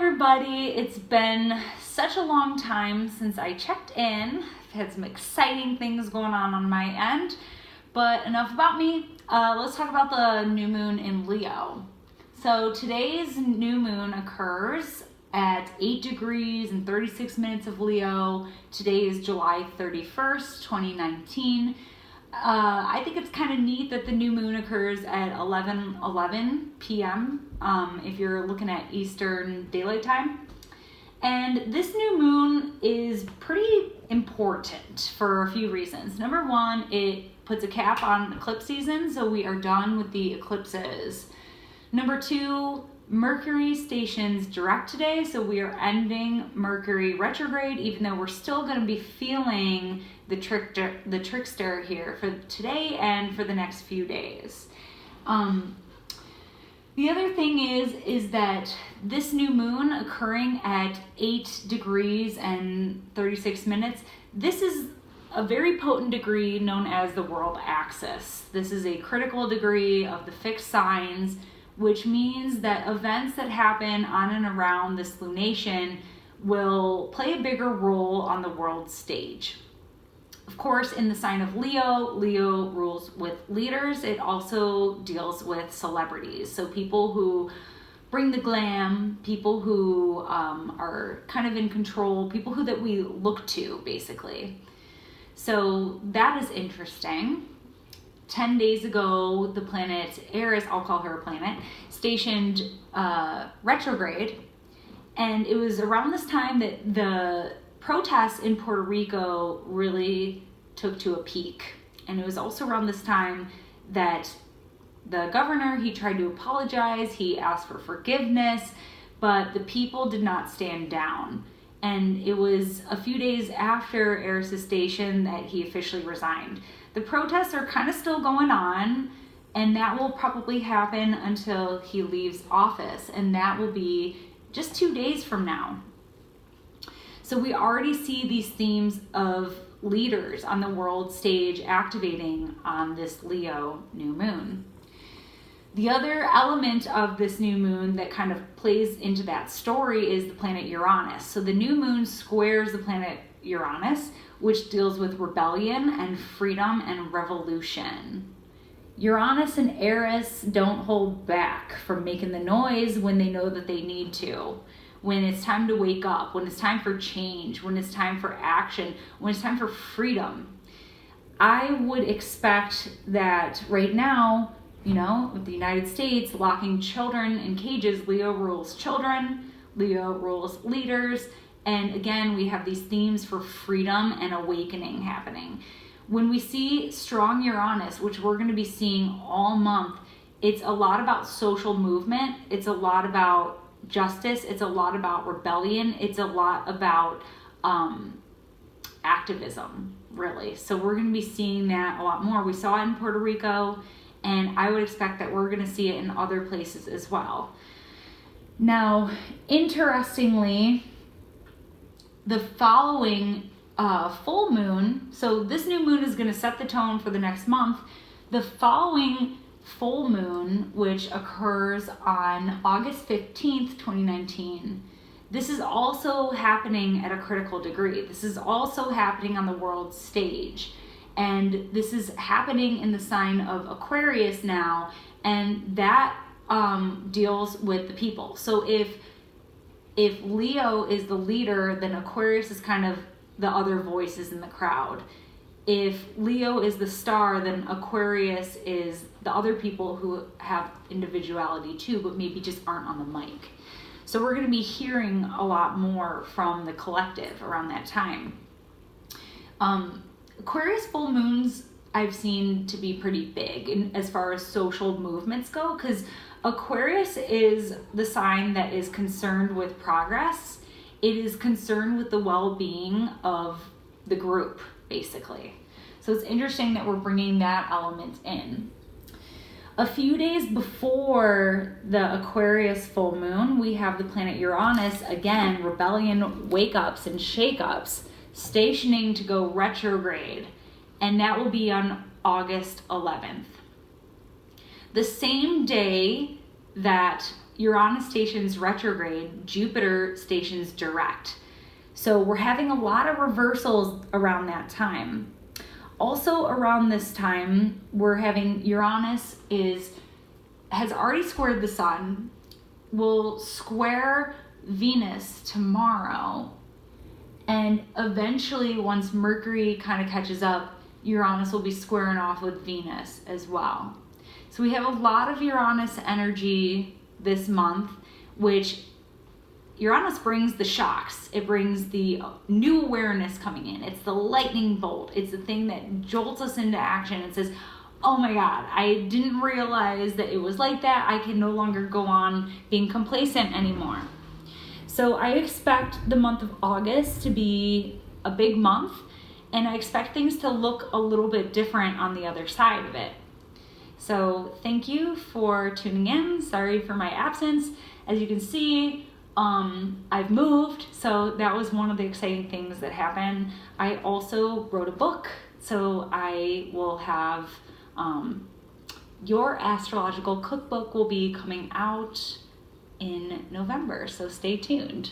everybody, it's been such a long time since I checked in. I've had some exciting things going on my end, but enough about me. Let's talk about the new moon in Leo. So today's new moon occurs at 8 degrees and 36 minutes of Leo. Today is July 31st, 2019. I think it's kind of neat that the new moon occurs at 11:11 p.m. If you're looking at Eastern Daylight Time. And this new moon is pretty important for a few reasons. Number one, it puts a cap on eclipse season, so we are done with the eclipses. Number two, Mercury stations direct today, so we are ending Mercury retrograde, even though we're still going to be feeling the trickster here for today and for the next few days. The other thing is that this new moon occurring at 8 degrees and 36 minutes, this is a very potent degree known as the world axis. This is a critical degree of the fixed signs, which means that events that happen on and around this lunation will play a bigger role on the world stage. Of course, in the sign of Leo, Leo rules with leaders. It also deals with celebrities. So people who bring the glam, people who are kind of in control, people that we look to, basically. So that is interesting. 10 days ago, the planet Eris, I'll call her a planet, stationed retrograde. And it was around this time that the protests in Puerto Rico really took to a peak. And it was also around this time that the governor, he tried to apologize, he asked for forgiveness, but the people did not stand down. And it was a few days after Eris' station that he officially resigned. The protests are kind of still going on, and that will probably happen until he leaves office, and that will be just 2 days from now. So we already see these themes of leaders on the world stage activating on this Leo new moon. The other element of this new moon that kind of plays into that story is the planet Uranus. So the new moon squares the planet Uranus, which deals with rebellion and freedom and revolution. Uranus and Eris don't hold back from making the noise when they know that they need to. When it's time to wake up, when it's time for change, when it's time for action, when it's time for freedom. I would expect that right now, with the United States locking children in cages, Leo rules children, Leo rules leaders, and again, we have these themes for freedom and awakening happening. When we see strong Uranus, which we're going to be seeing all month, it's a lot about social movement, it's a lot about justice, it's a lot about rebellion, it's a lot about activism, really. So we're going to be seeing that a lot more. We saw it in Puerto Rico, and I would expect that we're going to see it in other places as well. Now, interestingly, the following full moon, so this new moon is going to set the tone for the next month. The following full moon, which occurs on August 15th, 2019, this is also happening at a critical degree. This is also happening on the world stage. And this is happening in the sign of Aquarius now, and that deals with the people. So if Leo is the leader, then Aquarius is kind of the other voices in the crowd. If Leo is the star, then Aquarius is the other people who have individuality too, but maybe just aren't on the mic. So we're going to be hearing a lot more from the collective around that time. Aquarius full moons I've seen to be pretty big as far as social movements go, because Aquarius is the sign that is concerned with progress. It is concerned with the well-being of the group, basically. So it's interesting that we're bringing that element in. A few days before the Aquarius full moon, we have the planet Uranus, again, rebellion, wake-ups and shake-ups, stationing to go retrograde, and that will be on August 11th. The same day that Uranus stations retrograde, Jupiter stations direct. So we're having a lot of reversals around that time. Also around this time, we're having Uranus has already squared the sun, will square Venus tomorrow, and eventually once Mercury kind of catches up, Uranus will be squaring off with Venus as well. So we have a lot of Uranus energy this month, which Uranus brings the shocks. It brings the new awareness coming in. It's the lightning bolt. It's the thing that jolts us into action and says, oh my God, I didn't realize that it was like that. I can no longer go on being complacent anymore. So I expect the month of August to be a big month, and I expect things to look a little bit different on the other side of it. So thank you for tuning in. Sorry for my absence. As you can see, I've moved, so that was one of the exciting things that happened. I also wrote a book, so I will have Your Astrological Cookbook will be coming out in November, so stay tuned.